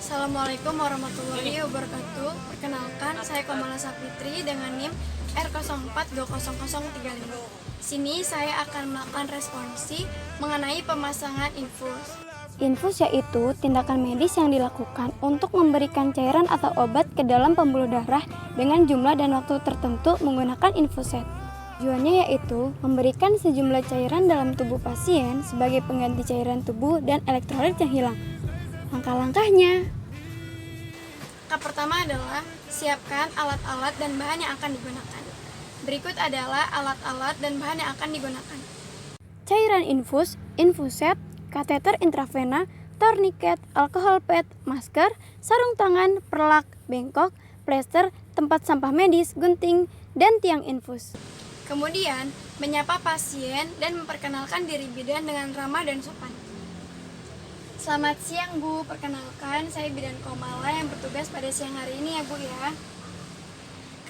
Assalamualaikum warahmatullahi wabarakatuh. Perkenalkan, saya Komala Sapitri dengan NIM R04200035. Sini saya akan melakukan responsi mengenai pemasangan infus. Infus yaitu tindakan medis yang dilakukan untuk memberikan cairan atau obat ke dalam pembuluh darah dengan jumlah dan waktu tertentu menggunakan infuset. Tujuannya yaitu memberikan sejumlah cairan dalam tubuh pasien sebagai pengganti cairan tubuh dan elektrolit yang hilang. Langkah-langkahnya: Langkah pertama adalah siapkan alat-alat dan bahan yang akan digunakan. Berikut adalah alat-alat dan bahan yang akan digunakan. Cairan infus, infuset, kateter intravena, torniket, alkohol pad, masker, sarung tangan, perlak, bengkok, plester, tempat sampah medis, gunting, dan tiang infus. Kemudian, menyapa pasien dan memperkenalkan diri bidan dengan ramah dan sopan. Selamat siang Bu, perkenalkan saya Bidan Komala yang bertugas pada siang hari ini ya Bu ya.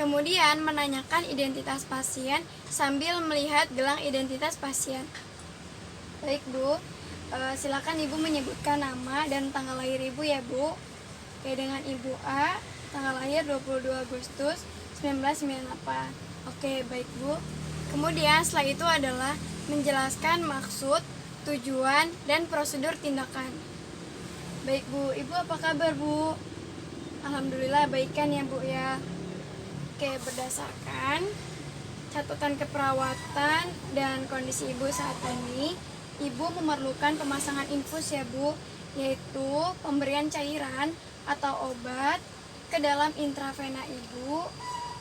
Kemudian menanyakan identitas pasien sambil melihat gelang identitas pasien. Baik Bu, silakan Ibu menyebutkan nama dan tanggal lahir Ibu ya Bu. Oke, dengan Ibu A, tanggal lahir 22 Agustus 1998. Oke, baik Bu. Kemudian setelah itu adalah menjelaskan maksud, tujuan, dan prosedur tindakan. Baik Bu, Ibu apa kabar Bu? Alhamdulillah baik kan ya Bu ya. Oke, berdasarkan catatan keperawatan dan kondisi Ibu saat ini, Ibu memerlukan pemasangan infus ya Bu, yaitu pemberian cairan atau obat ke dalam intravena Ibu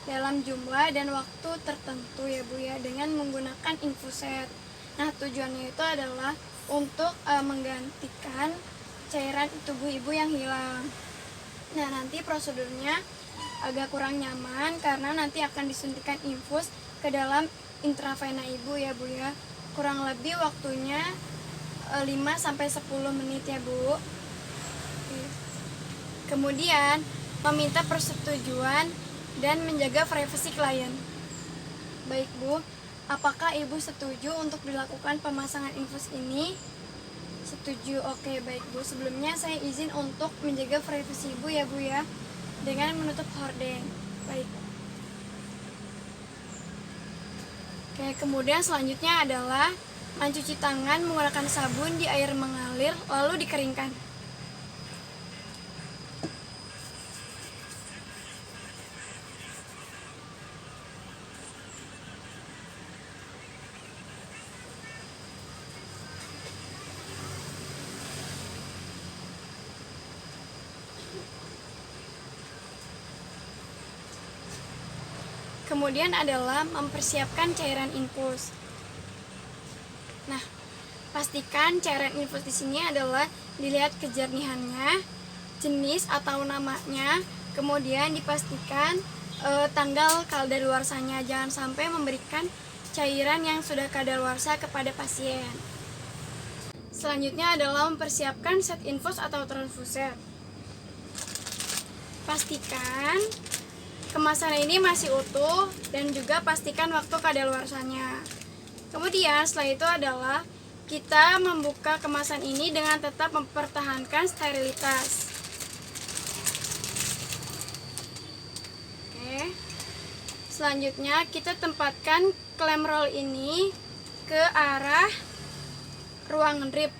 dalam jumlah dan waktu tertentu ya Bu ya, dengan menggunakan infuset. Nah, tujuannya itu adalah untuk menggantikan cairan tubuh Ibu yang hilang. Nah, nanti prosedurnya agak kurang nyaman karena nanti akan disuntikan infus ke dalam intravena Ibu ya Bu ya. Kurang lebih waktunya 5-10 menit ya Bu. Kemudian meminta persetujuan dan menjaga privasi klien. Baik Bu, apakah Ibu setuju untuk dilakukan pemasangan infus ini? Setuju. Oke, baik Bu. Sebelumnya saya izin untuk menjaga privasi Ibu ya Bu ya, dengan menutup hordeng. Baik. Oke, kemudian selanjutnya adalah mencuci tangan menggunakan sabun di air mengalir lalu dikeringkan. Kemudian adalah mempersiapkan cairan infus. Nah, pastikan cairan infus di sini adalah dilihat kejernihannya, jenis atau namanya, kemudian dipastikan tanggal kadaluarsanya. Jangan sampai memberikan cairan yang sudah kadaluarsa kepada pasien. Selanjutnya adalah mempersiapkan set infus atau transfuser. Pastikan kemasan ini masih utuh dan juga pastikan waktu kadaluarsanya. Kemudian setelah itu adalah kita membuka kemasan ini dengan tetap mempertahankan sterilitas. Oke. Selanjutnya kita tempatkan klem roll ini ke arah ruang drip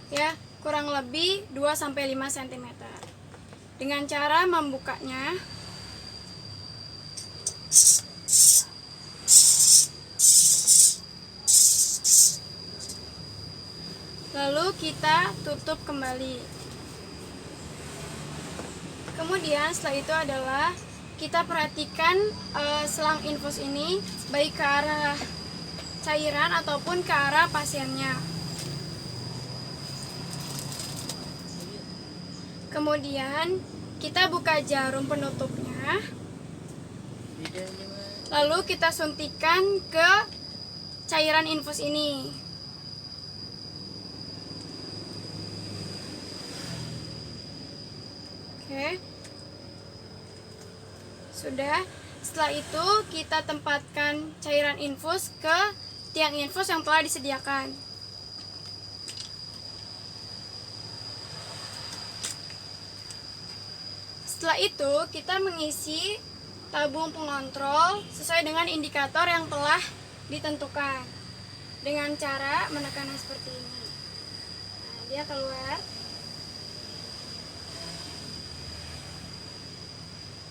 ya, kurang lebih 2-5 cm. Dengan cara membukanya, lalu kita tutup kembali. Kemudian setelah itu adalah kita perhatikan selang infus ini baik ke arah cairan ataupun ke arah pasiennya. Kemudian kita buka jarum penutupnya, lalu kita suntikan ke cairan infus ini. Oke, sudah. Setelah itu kita tempatkan cairan infus ke tiang infus yang telah disediakan. Setelah itu, kita mengisi tabung pengontrol sesuai dengan indikator yang telah ditentukan dengan cara menekannya seperti ini. Nah, dia keluar.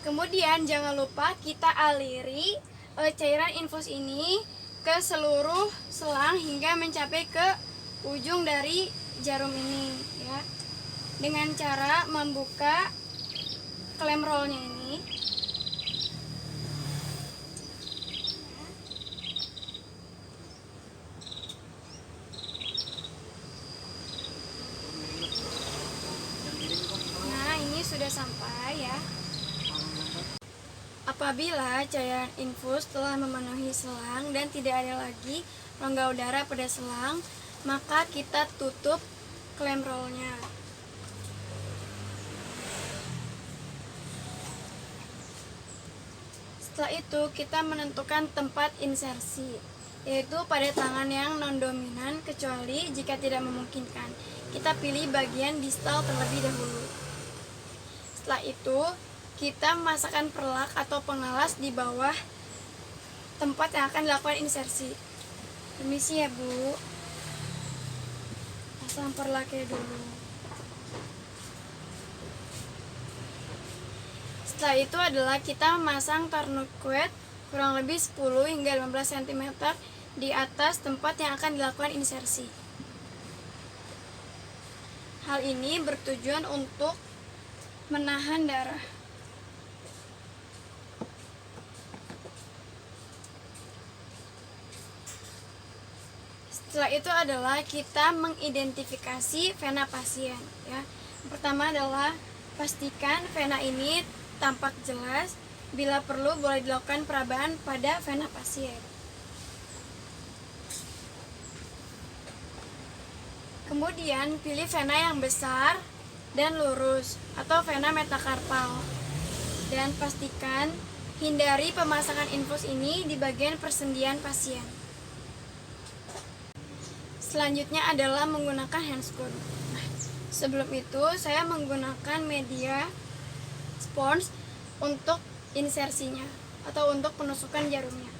Kemudian jangan lupa kita aliri cairan infus ini ke seluruh selang hingga mencapai ke ujung dari jarum ini, ya. Dengan cara membuka klem rollnya ini. Nah, ini sudah sampai, ya. Apabila cairan infus telah memenuhi selang dan tidak ada lagi rongga udara pada selang, maka kita tutup klem rollnya. Setelah itu kita menentukan tempat insersi, yaitu pada tangan yang non-dominan, kecuali jika tidak memungkinkan. Kita pilih bagian distal terlebih dahulu. Setelah itu kita memasakkan perlak atau pengalas di bawah tempat yang akan dilakukan insersi. Permisi ya Bu, pasang perlaknya dulu. Setelah itu adalah kita memasang tourniquet kurang lebih 10 hingga 15 cm di atas tempat yang akan dilakukan insersi. Hal ini bertujuan untuk menahan darah. Setelah itu adalah kita mengidentifikasi vena pasien, ya. Pertama adalah pastikan vena ini tampak jelas. Bila perlu boleh dilakukan perabaan pada vena pasien. Kemudian pilih vena yang besar dan lurus atau vena metakarpal. Dan pastikan hindari pemasangan infus ini di bagian persendian pasien. Selanjutnya adalah menggunakan handscoon. Nah, sebelum itu saya menggunakan media spons untuk insersinya atau untuk penusukan jarumnya.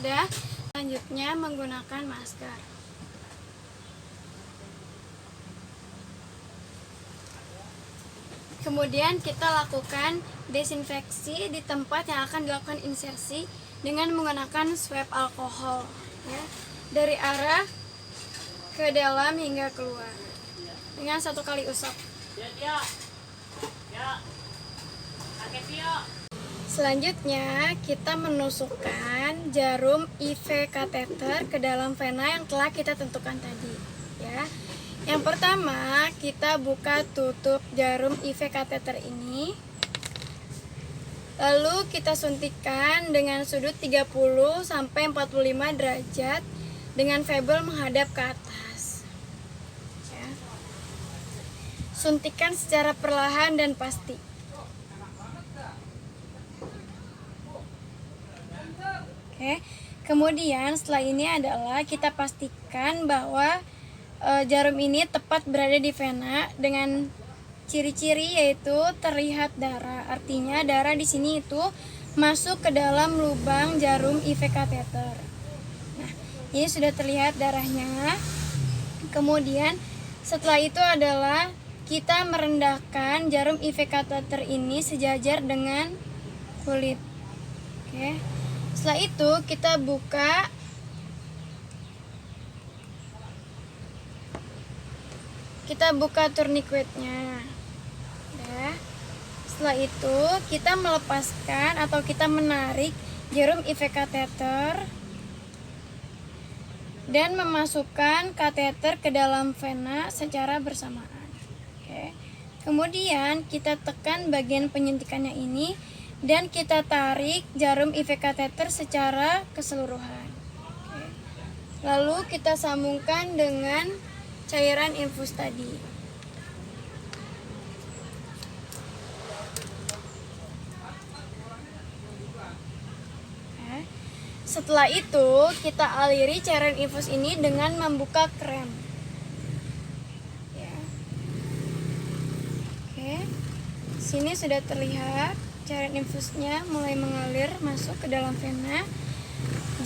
Sudah, selanjutnya menggunakan masker. Kemudian kita lakukan desinfeksi di tempat yang akan dilakukan insersi dengan menggunakan swab alkohol, ya, dari arah ke dalam hingga keluar dengan 1 kali usap. Selanjutnya kita menusukkan jarum IV kateter ke dalam vena yang telah kita tentukan tadi, ya. Yang pertama kita buka tutup jarum IV kateter ini. Lalu kita suntikkan dengan sudut 30 sampai 45 derajat dengan febel menghadap ke atas. Ya. Suntikan secara perlahan dan pasti. Oke, kemudian setelah ini adalah kita pastikan bahwa jarum ini tepat berada di vena dengan ciri-ciri yaitu terlihat darah. Artinya darah di sini itu masuk ke dalam lubang jarum IV kateter. Nah, ini sudah terlihat darahnya. Kemudian setelah itu adalah kita merendahkan jarum IV kateter ini sejajar dengan kulit. Oke. Setelah itu kita buka tourniquetnya. Ya. Setelah itu kita melepaskan atau kita menarik jarum IV kateter dan memasukkan kateter ke dalam vena secara bersamaan. Oke. Kemudian kita tekan bagian penyuntikannya ini dan kita tarik jarum IV kateter secara keseluruhan. Oke. Lalu kita sambungkan dengan cairan infus tadi. Oke. Setelah itu kita aliri cairan infus ini dengan membuka krem. Ya. Oke. Sini sudah terlihat cairan infusnya mulai mengalir masuk ke dalam vena.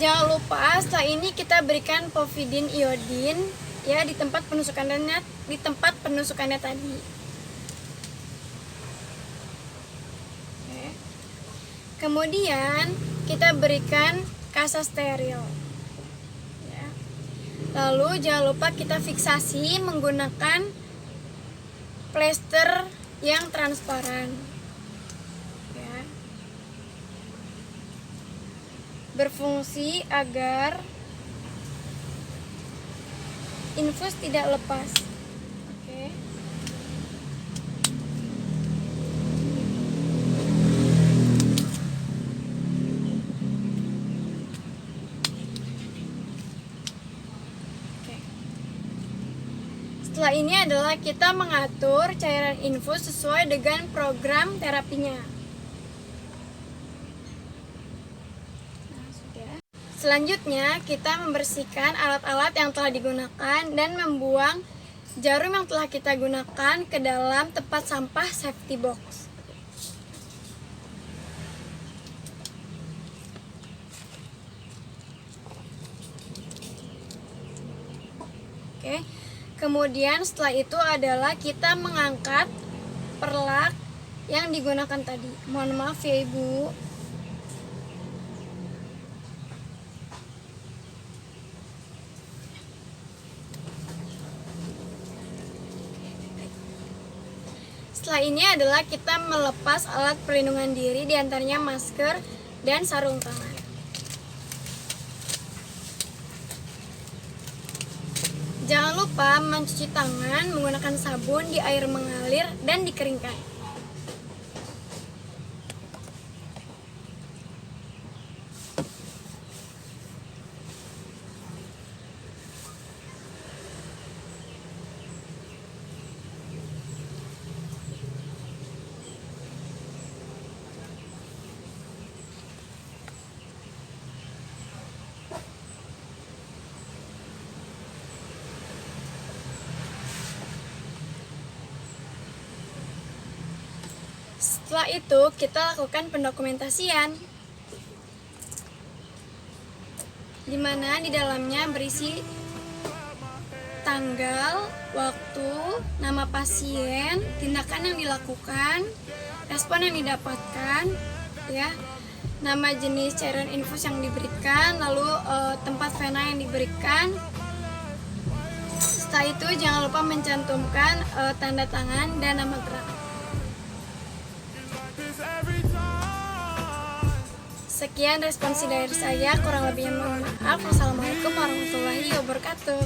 Jangan lupa setelah ini kita berikan povidin iodin ya di tempat penusukannya tadi. Oke. Kemudian kita berikan kasa steril. Ya. Lalu jangan lupa kita fiksasi menggunakan plester yang transparan. Ya. Berfungsi agar infus tidak lepas. Oke. Oke. Setelah ini adalah kita mengatur cairan infus sesuai dengan program terapinya. Selanjutnya, kita membersihkan alat-alat yang telah digunakan dan membuang jarum yang telah kita gunakan ke dalam tempat sampah safety box. Oke. Kemudian setelah itu adalah kita mengangkat perlak yang digunakan tadi. Mohon maaf ya Ibu. Setelah ini adalah kita melepas alat perlindungan diri, diantaranya masker dan sarung tangan. Jangan lupa mencuci tangan menggunakan sabun di air mengalir dan dikeringkan. Setelah itu kita lakukan pendokumentasian, di mana di dalamnya berisi tanggal, waktu, nama pasien, tindakan yang dilakukan, respon yang didapatkan, ya, nama jenis cairan infus yang diberikan, lalu tempat vena yang diberikan. Setelah itu jangan lupa mencantumkan tanda tangan dan nama gerak. Sekian responsi dari saya, kurang lebihnya mohon maaf. Wassalamualaikum warahmatullahi wabarakatuh.